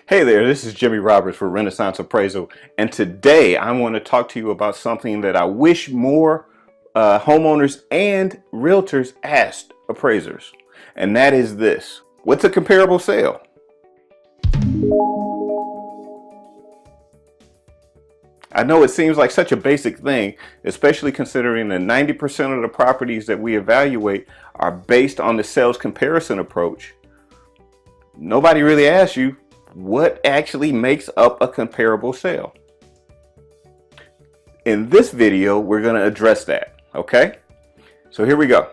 Hey there, this is Jimmy Roberts for Renaissance Appraisal, and today I want to talk to you about something that I wish more homeowners and realtors asked appraisers, and that is this: what's a comparable sale? I know it seems like such a basic thing, especially considering that 90% of the properties that we evaluate are based on the sales comparison approach. Nobody really asks you what actually makes up a comparable sale. In this video, we're going to address that, okay? So here we go.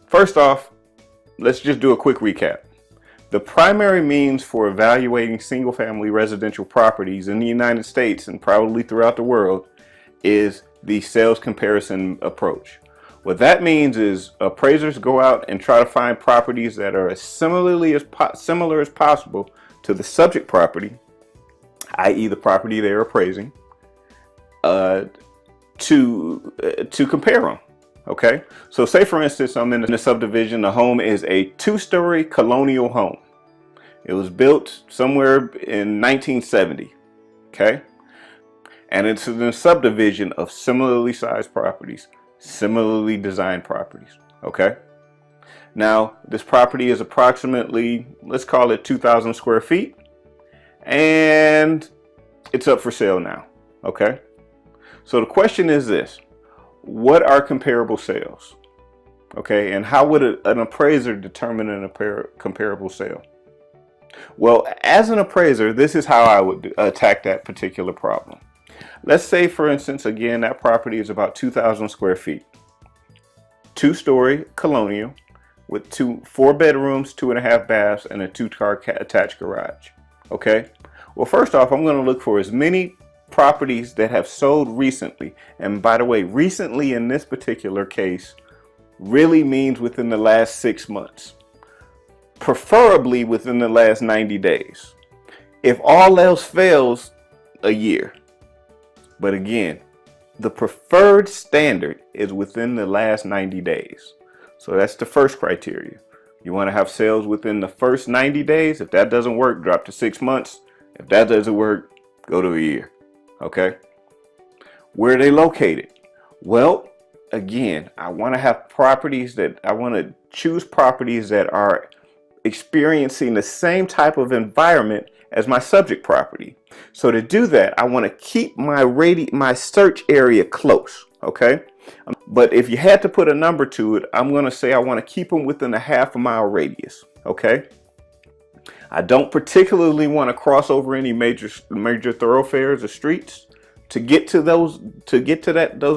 First off, let's just do a quick recap. The primary means for evaluating single-family residential properties in the United States and probably throughout the world is the sales comparison approach. What that means is appraisers go out and try to find properties that are as similar as possible to the subject property, i.e. the property they're appraising, to compare them. Okay, so say for instance I'm in a subdivision. The home is a 2-story colonial home. It was built somewhere in 1970. Okay, and it's in a subdivision of similarly sized properties, similarly designed properties. Okay, now this property is approximately, let's call it 2,000 square feet, and it's up for sale now. Okay, so the question is this: what are comparable sales? Okay, and how would an appraiser determine a comparable sale? Well, as an appraiser, this is how I would attack that particular problem. Let's say, for instance, again, that property is about 2,000 square feet, 2-story colonial with 4 bedrooms, 2.5 baths, and a 2-car attached garage. Okay, well, first off, I'm going to look for as many properties that have sold recently. And by the way, recently in this particular case really means within the last 6 months, preferably within the last 90 days. If all else fails, a year. But again, the preferred standard is within the last 90 days. So that's the first criteria. You want to have sales within the first 90 days. If that doesn't work, drop to 6 months. If that doesn't work, go to a year. Okay, where are they located? Well, again, I want to have properties that I want to choose properties that are experiencing the same type of environment as my subject property. So to do that, I want to keep my search area close. Okay, but if you had to put a number to it, I'm going to say I want to keep them within a half-mile radius. Okay, I don't particularly want to cross over any major thoroughfares or streets to get to those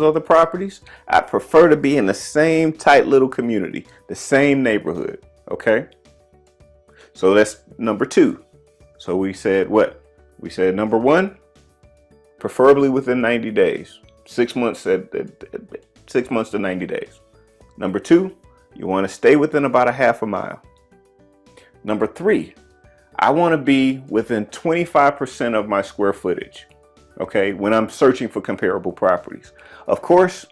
other properties. I prefer to be in the same tight little community, the same neighborhood. Okay, so that's number 2. So we said what? We said number 1, preferably within 90 days, 6 months 6 months to 90 days. Number 2, you want to stay within about a half a mile. Number 3, I want to be within 25% of my square footage. Okay, when I'm searching for comparable properties. Of course,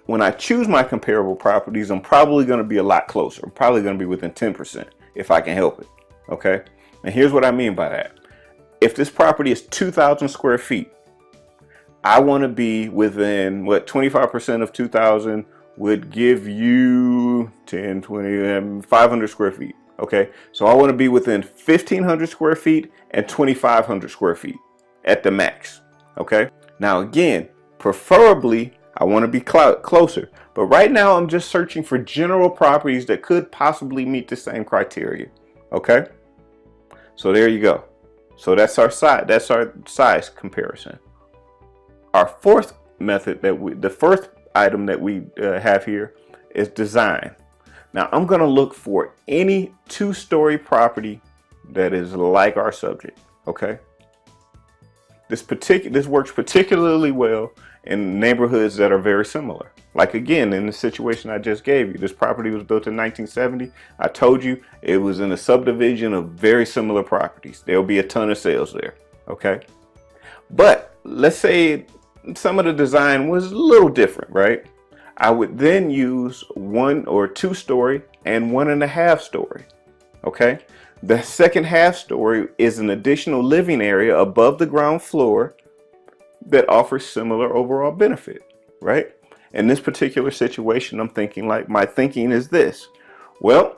when I choose my comparable properties, I'm probably going to be a lot closer. I'm probably going to be within 10% if I can help it. Okay, and here's what I mean by that. If this property is 2,000 square feet, I want to be within, what, 25% of 2,000 would give you 10, 20, 500 square feet. Okay, so I want to be within 1,500 square feet and 2,500 square feet at the max. Okay, now again, preferably I want to be closer, but right now I'm just searching for general properties that could possibly meet the same criteria. Okay, so there you go. So that's our size comparison. Our fourth method, the first item that we have here, is design. Now I'm going to look for any 2-story property that is like our subject. Okay, this works particularly well in neighborhoods that are very similar. Like again, in the situation I just gave you, this property was built in 1970. I told you it was in a subdivision of very similar properties. There'll be a ton of sales there. Okay, But let's say some of the design was a little different, right? I would then use 1 or 2 story and 1.5 story. Okay. The second half story is an additional living area above the ground floor that offers similar overall benefit, right? In this particular situation, I'm thinking like, my thinking is this. Well,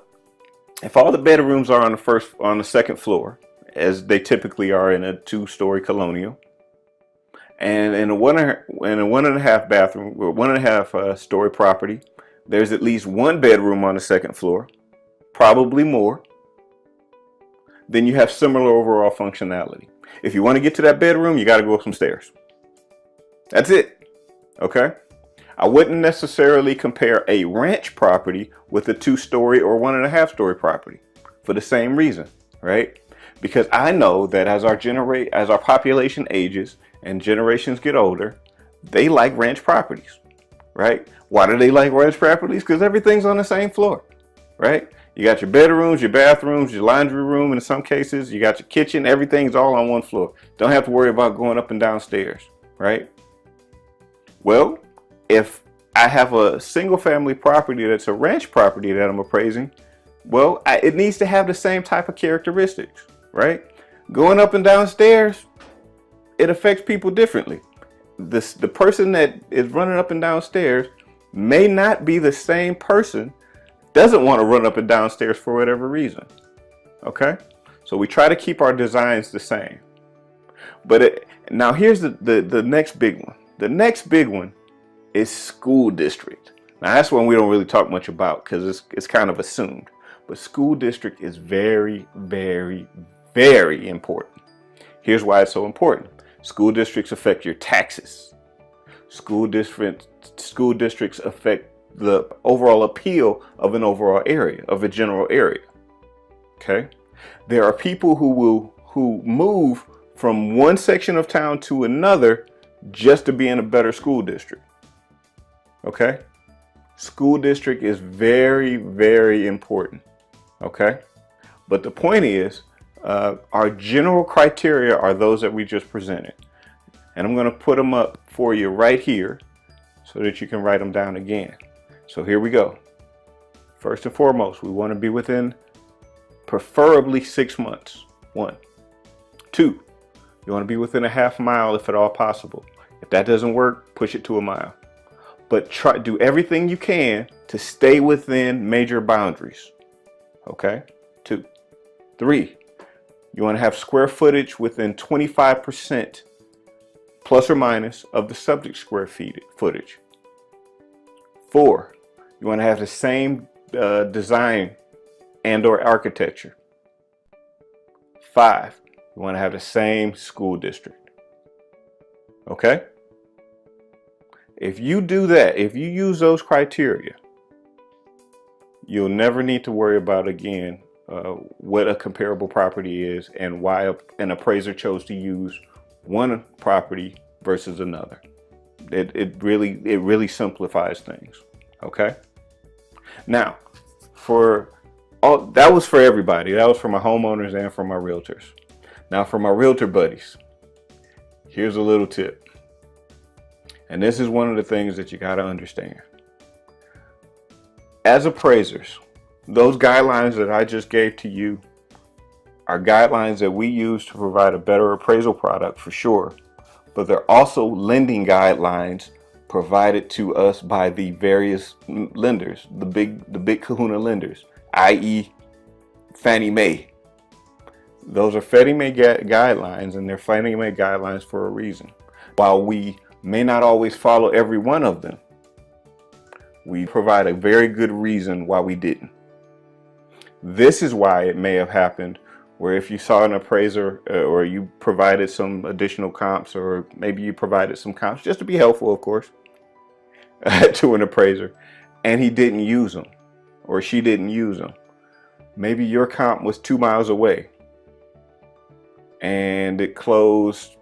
if all the bedrooms are on the second floor, as they typically are in a 2-story colonial, and in a 1.5 bathroom or 1.5 story property, there's at least 1 bedroom on the second floor, probably more, then you have similar overall functionality. If you want to get to that bedroom, you got to go up some stairs. That's it. Okay. I wouldn't necessarily compare a ranch property with a 2-story or 1.5 story property for the same reason, right? Because I know that as our population ages and generations get older, they like ranch properties, right? Why do they like ranch properties? Because everything's on the same floor, right? You got your bedrooms, your bathrooms, your laundry room, and in some cases, you got your kitchen. Everything's all on one floor. Don't have to worry about going up and down stairs, right? Well, if I have a single family property that's a ranch property that I'm appraising, well, it needs to have the same type of characteristics, right? Going up and down stairs, it affects people differently. The person that is running up and down stairs may not be the same person, doesn't want to run up and down stairs for whatever reason. Okay? So we try to keep our designs the same. But now here's the next big one. The next big one is school district. Now that's one we don't really talk much about because it's kind of assumed. But school district is very, very, very important. Here's why it's so important. School districts affect your taxes. School districts affect the overall appeal of an overall area, of a general area. Okay? There are people who move from one section of town to another just to be in a better school district. Okay? School district is very, very important. Okay? But the point is, our general criteria are those that we just presented. And I'm going to put them up for you right here so that you can write them down again. So here we go. First and foremost, we want to be within preferably 6 months. 1. 2, you want to be within a half mile if at all possible. If that doesn't work, push it to a mile. But do everything you can to stay within major boundaries. Okay? 2. 3, you want to have square footage within 25% plus or minus of the subject square footage. 4, you want to have the same design and or architecture. 5, you want to have the same school district. Okay? If you do that, if you use those criteria, you'll never need to worry about again what a comparable property is and why an appraiser chose to use one property versus another. It really simplifies things. Okay. Now, that was for everybody. That was for my homeowners and for my realtors. Now, for my realtor buddies, here's a little tip. And this is one of the things that you got to understand. As appraisers, those guidelines that I just gave to you are guidelines that we use to provide a better appraisal product for sure. But they're also lending guidelines provided to us by the various lenders, the big kahuna lenders, i.e. Fannie Mae. Those are Fannie Mae guidelines, and they're Fannie Mae guidelines for a reason. While we may not always follow every one of them, we provide a very good reason why we didn't. This is why it may have happened where if you saw an appraiser or you provided some additional comps, or maybe you provided some comps just to be helpful, of course, to an appraiser, and he didn't use them or she didn't use them. Maybe your comp was 2 miles away and it closed,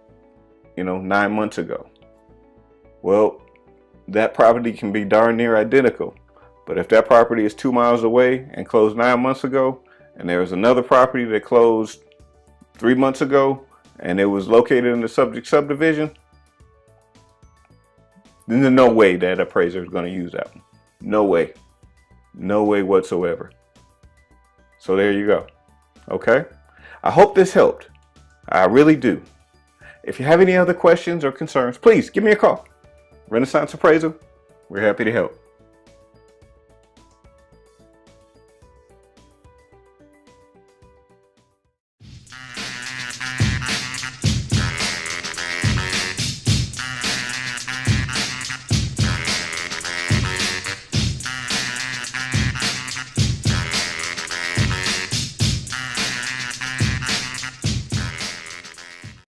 9 months ago. Well, that property can be darn near identical. But if that property is 2 miles away and closed 9 months ago, and there was another property that closed 3 months ago, and it was located in the subject subdivision, then there's no way that appraiser is going to use that one. No way. No way whatsoever. So there you go. Okay? I hope this helped. I really do. If you have any other questions or concerns, please give me a call. Renaissance Appraisal, we're happy to help.